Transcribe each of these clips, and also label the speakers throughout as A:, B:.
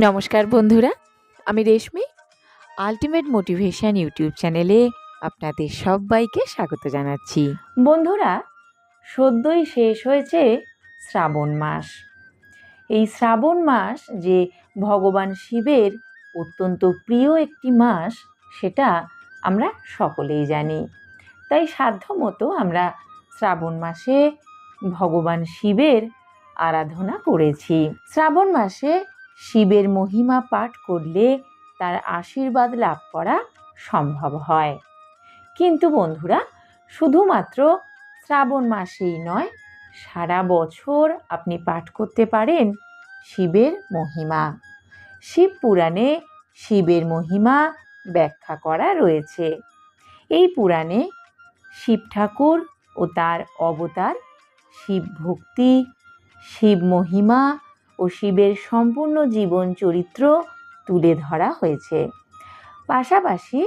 A: নমস্কার বন্ধুরা, আমি রেশমি। আল্টিমেট মোটিভেশন ইউটিউব চ্যানেলে আপনাদের সবাইকে স্বাগত জানাচ্ছি। বন্ধুরা, সদ্যই শেষ হয়েছে শ্রাবণ মাস। এই শ্রাবণ মাস যে ভগবান শিবের অত্যন্ত প্রিয় একটি মাস, সেটা আমরা সকলেই জানি। তাই সাধ্যমতো আমরা শ্রাবণ মাসে ভগবান শিবের আরাধনা করেছি। শ্রাবণ মাসে শিবের মহিমা পাঠ করলে তার আশীর্বাদ লাভ করা সম্ভব হয়। কিন্তু বন্ধুরা, শুধুমাত্র শ্রাবণ মাসেই নয়, সারা বছর আপনি পাঠ করতে পারেন শিবের মহিমা। শিব পুরাণে শিবের মহিমা ব্যাখ্যা করা রয়েছে। এই পুরাণে শিব ঠাকুর ও তার অবতার, শিব ভক্তি, শিব মহিমা ও শিবের সম্পূর্ণ জীবন চরিত্র তুলে ধরা হয়েছে। পাশাপাশি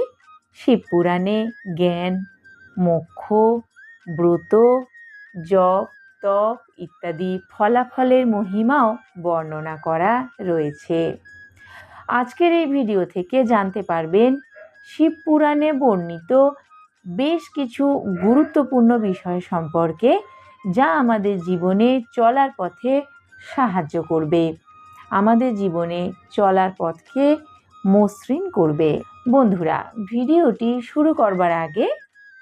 A: শিব পুরাণে জ্ঞান, মোক্ষ, ব্রত, জপ, তপ ইত্যাদি ফলাফলের মহিমাও বর্ণনা করা রয়েছে। আজকের এই ভিডিও থেকে জানতে পারবেন শিব পুরাণে বর্ণিত বেশ কিছু গুরুত্বপূর্ণ বিষয় সম্পর্কে, যা আমাদের জীবনে চলার পথে সাহায্য করবে, আমাদের জীবনে চলার পথকে মসৃণ করবে। বন্ধুরা, ভিডিওটি শুরু করবার আগে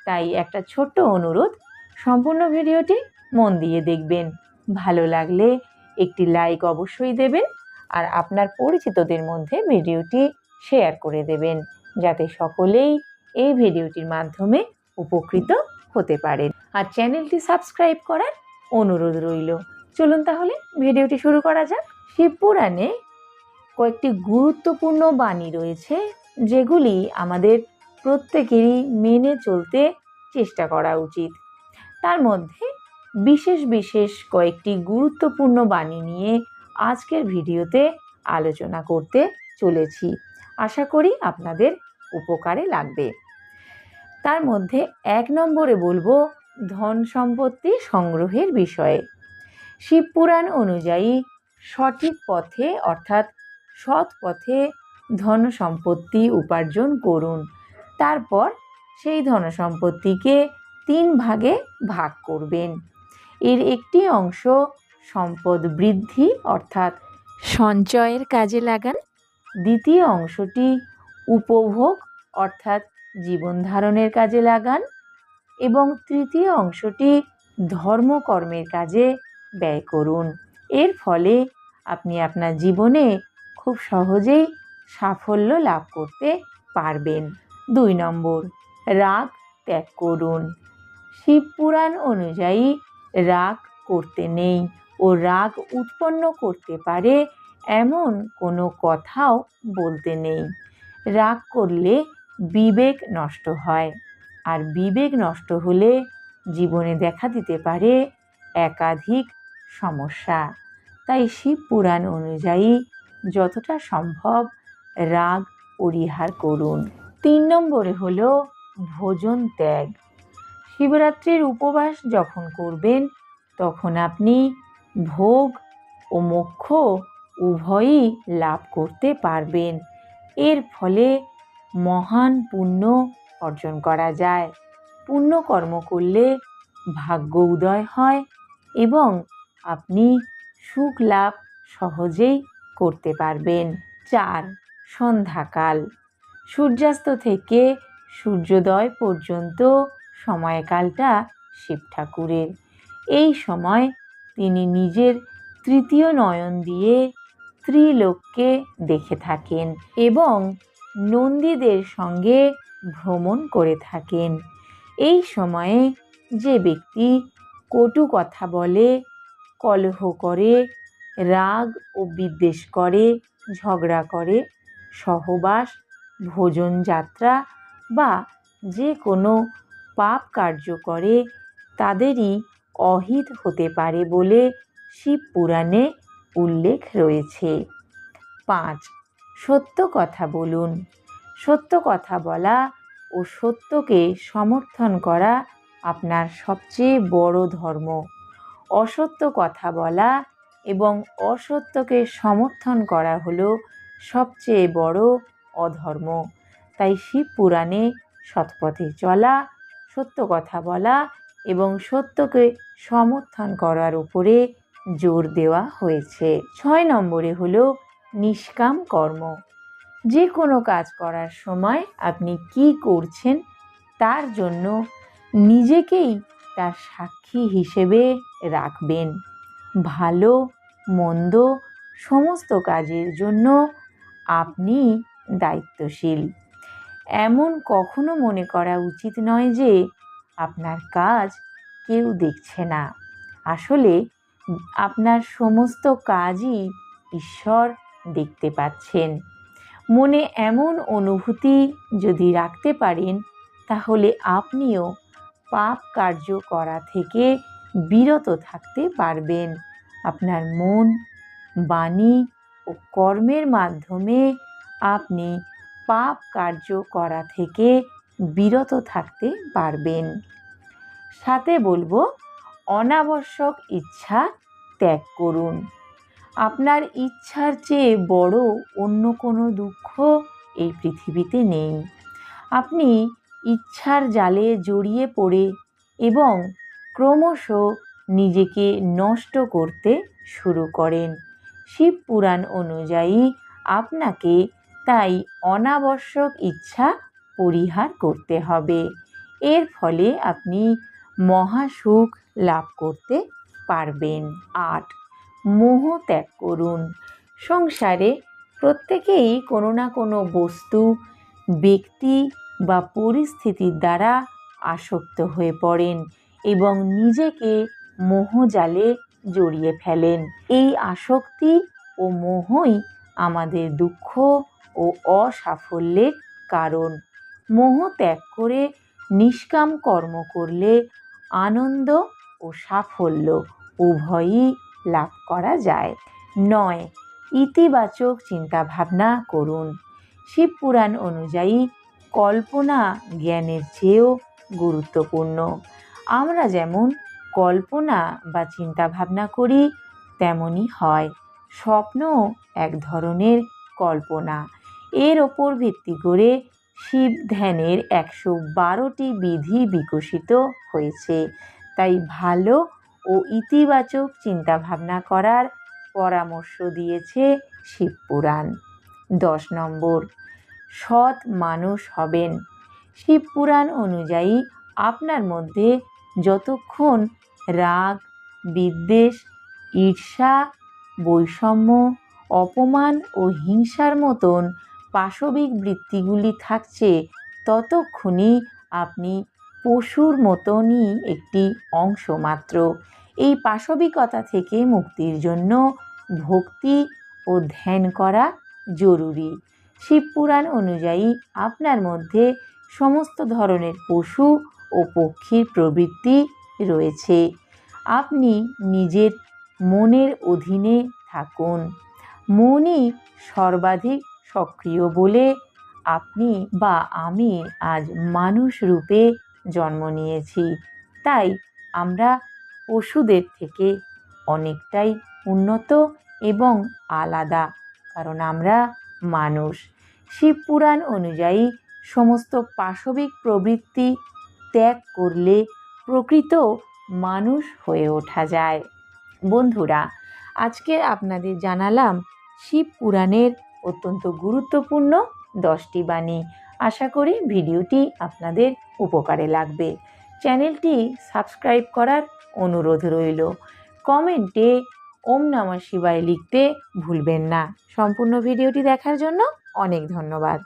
A: তাই একটা ছোট্ট অনুরোধ, সম্পূর্ণ ভিডিওটি মন দিয়ে দেখবেন। ভালো লাগলে একটি লাইক অবশ্যই দেবেন, আর আপনার পরিচিতদের মধ্যে ভিডিওটি শেয়ার করে দেবেন, যাতে সকলেই এই ভিডিওটির মাধ্যমে উপকৃত হতে পারেন। আর চ্যানেলটি সাবস্ক্রাইব করার অনুরোধ রইল। চলুন তাহলে ভিডিওটি শুরু করা যাক। শিব পুরাণে কয়েকটি গুরুত্বপূর্ণ বাণী রয়েছে, যেগুলি আমাদের প্রত্যেকেরই মেনে চলতে চেষ্টা করা উচিত। তার মধ্যে বিশেষ বিশেষ কয়েকটি গুরুত্বপূর্ণ বাণী নিয়ে আজকের ভিডিওতে আলোচনা করতে চলেছি। আশা করি আপনাদের উপকারে লাগবে। তার মধ্যে 1 নম্বরে বলবো ধন সম্পত্তি সংগ্রহের বিষয়ে। শিব পুরাণ অনুযায়ী সঠিক পথে অর্থাৎ সৎ পথে ধন সম্পত্তি উপার্জন করুন। তারপর সেই ধন সম্পত্তিকে 3 ভাগে ভাগ করবেন। এর একটি অংশ সম্পদ বৃদ্ধি অর্থাৎ সঞ্চয়ের কাজে লাগান, দ্বিতীয় অংশটি উপভোগ অর্থাৎ জীবন ধারণের কাজে লাগান, এবং তৃতীয় অংশটি ধর্মকর্মের কাজে ব্যয় করুন। এর ফলে আপনি আপনার জীবনে খুব সহজেই সাফল্য লাভ করতে পারবেন। 2 নম্বর, রাগ ত্যাগ করুন। শিব পুরাণ অনুযায়ী রাগ করতে নেই ও রাগ উৎপন্ন করতে পারে এমন কোনো কথাও বলতে নেই। রাগ করলে বিবেক নষ্ট হয়, আর বিবেক নষ্ট হলে জীবনে দেখা দিতে পারে একাধিক সমস্যা। তাই শিব পুরাণ অনুযায়ী যতটা সম্ভব রাগ পরিহার করুন। 3 নম্বরে হলো ভোজন ত্যাগ। শিবরাত্রির উপবাস যখন করবেন, তখন আপনি ভোগ ও মোক্ষ উভয়ই লাভ করতে পারবেন। এর ফলে মহান পুণ্য অর্জন করা যায়। পুণ্যকর্ম করলে ভাগ্য উদয় হয় এবং আপনি সুখ লাভ সহজেই করতে পারবেন। 4, সন্ধ্যাকাল। সূর্যাস্ত থেকে সূর্যোদয় পর্যন্ত সময়কালটা শিব ঠাকুরের। এই সময় তিনি নিজের তৃতীয় নয়ন দিয়ে ত্রিলোককে দেখে থাকেন এবং নন্দীদের সঙ্গে ভ্রমণ করে থাকেন। এই সময়ে যে ব্যক্তি কটু কথা বলে, কলহ করে, রাগ ও বিদ্বেষ করে, ঝগড়া করে, সহবাস, ভোজন যাত্রা বা যে কোনো পাপ কার্য করে, তাদেরই অহিত হতে পারে বলে শিব পুরাণে উল্লেখ রয়েছে। 5, সত্য কথা বলুন। সত্য কথা বলা ও সত্যকে সমর্থন করা আপনার সবচেয়ে বড় ধর্ম। অসত্য কথা বলা এবং অসত্যকে সমর্থন করা হলো সবচেয়ে বড় অধর্ম। তাই শিব পুরাণে সৎপথে চলা, সত্য কথা বলা এবং সত্যকে সমর্থন করার উপরে জোর দেওয়া হয়েছে। 6 নম্বরে হলো নিষ্কাম কর্ম। যে কোনো কাজ করার সময় আপনি কি করছেন তার জন্য নিজেকেই তার সাক্ষী হিসেবে রাখবেন। ভালো মন্দ সমস্ত কাজের জন্য আপনি দায়িত্বশীল। এমন কখনো মনে করা উচিত নয় যে আপনার কাজ কেউ দেখছে না। আসলে আপনার সমস্ত কাজই ঈশ্বর দেখতে পাচ্ছেন। মনে এমন অনুভূতি যদি রাখতে পারেন তাহলে আপনিও পাপ কার্য করা থেকে বিরত থাকতে পারবেন। আপনার মন, বাণী ও কর্মের মাধ্যমে আপনি পাপ কার্য করা থেকে বিরত থাকতে পারবেন। সাথে বলবো, অনাবশ্যক ইচ্ছা ত্যাগ করুন। আপনার ইচ্ছার চেয়ে বড় অন্য কোনো দুঃখ এই পৃথিবীতে নেই। আপনি ইচ্ছার জালে জড়িয়ে পড়ে এবং ক্রমশ নিজেকে নষ্ট করতে শুরু করেন। শিব পুরাণ অনুযায়ী আপনাকে তাই অনাবশ্যক ইচ্ছা পরিহার করতে হবে। এর ফলে আপনি মহাসুখ লাভ করতে পারবেন। 8. মোহ ত্যাগ করুন। সংসারে প্রত্যেকেই কোনো না কোনো বস্তু, ব্যক্তি বা পরিস্থিতির দ্বারা আসক্ত হয়ে পড়েন এবং নিজেকে মোহজালে জড়িয়ে ফেলেন। এই আসক্তি ও মোহই আমাদের দুঃখ ও অসাফল্যের কারণ। মোহ ত্যাগ করে নিষ্কাম কর্ম করলে আনন্দ ও সাফল্য উভয়ই লাভ করা যায়। 9. ইতিবাচক চিন্তাভাবনা করুন। শিব পুরাণ অনুযায়ী কল্পনা জ্ঞানের চেয়েও গুরুত্বপূর্ণ। আমরা যেমন কল্পনা বা চিন্তাভাবনা করি তেমনই হয়। স্বপ্নও এক ধরনের কল্পনা। এর ওপর ভিত্তি করে শিব ধ্যানের 112টি বিধি বিকশিত হয়েছে। তাই ভালো ও ইতিবাচক চিন্তাভাবনা করার পরামর্শ দিয়েছে শিব পুরাণ। 10 নম্বর, সৎ মানুষ হবেন। শিব পুরাণ অনুযায়ী আপনার মধ্যে যতক্ষণ রাগ, বিদ্বেষ, ঈর্ষা, বৈষম্য, অপমান ও হিংসার মতন পাশবিক বৃত্তিগুলি থাকছে ততক্ষণই আপনি পশুর মতনই একটি অংশ মাত্র। এই পাশবিকতা থেকে মুক্তির জন্য ভক্তি ও ধ্যান করা জরুরি। শিব পুরাণ অনুযায়ী আপনার মধ্যে সমস্ত ধরনের পশু ও পক্ষীর প্রবৃত্তি রয়েছে। আপনি নিজের মনের অধীনে থাকুন। মনই সর্বাধিক সক্রিয় বলে আপনি বা আমি আজ মানুষ রূপে জন্ম নিয়েছি। তাই আমরা পশুদের থেকে অনেকটাই উন্নত এবং আলাদা, কারণ আমরা মানুষ। শিব পুরাণ অনুযায়ী সমস্ত পাশবিক প্রবৃত্তি ত্যাগ করলে প্রকৃত মানুষ হয়ে ওঠা যায়। বন্ধুরা, আজকে আপনাদের জানালাম শিব পুরাণের অত্যন্ত গুরুত্বপূর্ণ 10টি বাণী। আশা করি ভিডিওটি আপনাদের উপকারে লাগবে। চ্যানেলটি সাবস্ক্রাইব করার অনুরোধ রইল। কমেন্টে ওম নমঃ শিবায় লিখতে ভুলবেন না। সম্পূর্ণ ভিডিওটি দেখার জন্য অনেক ধন্যবাদ।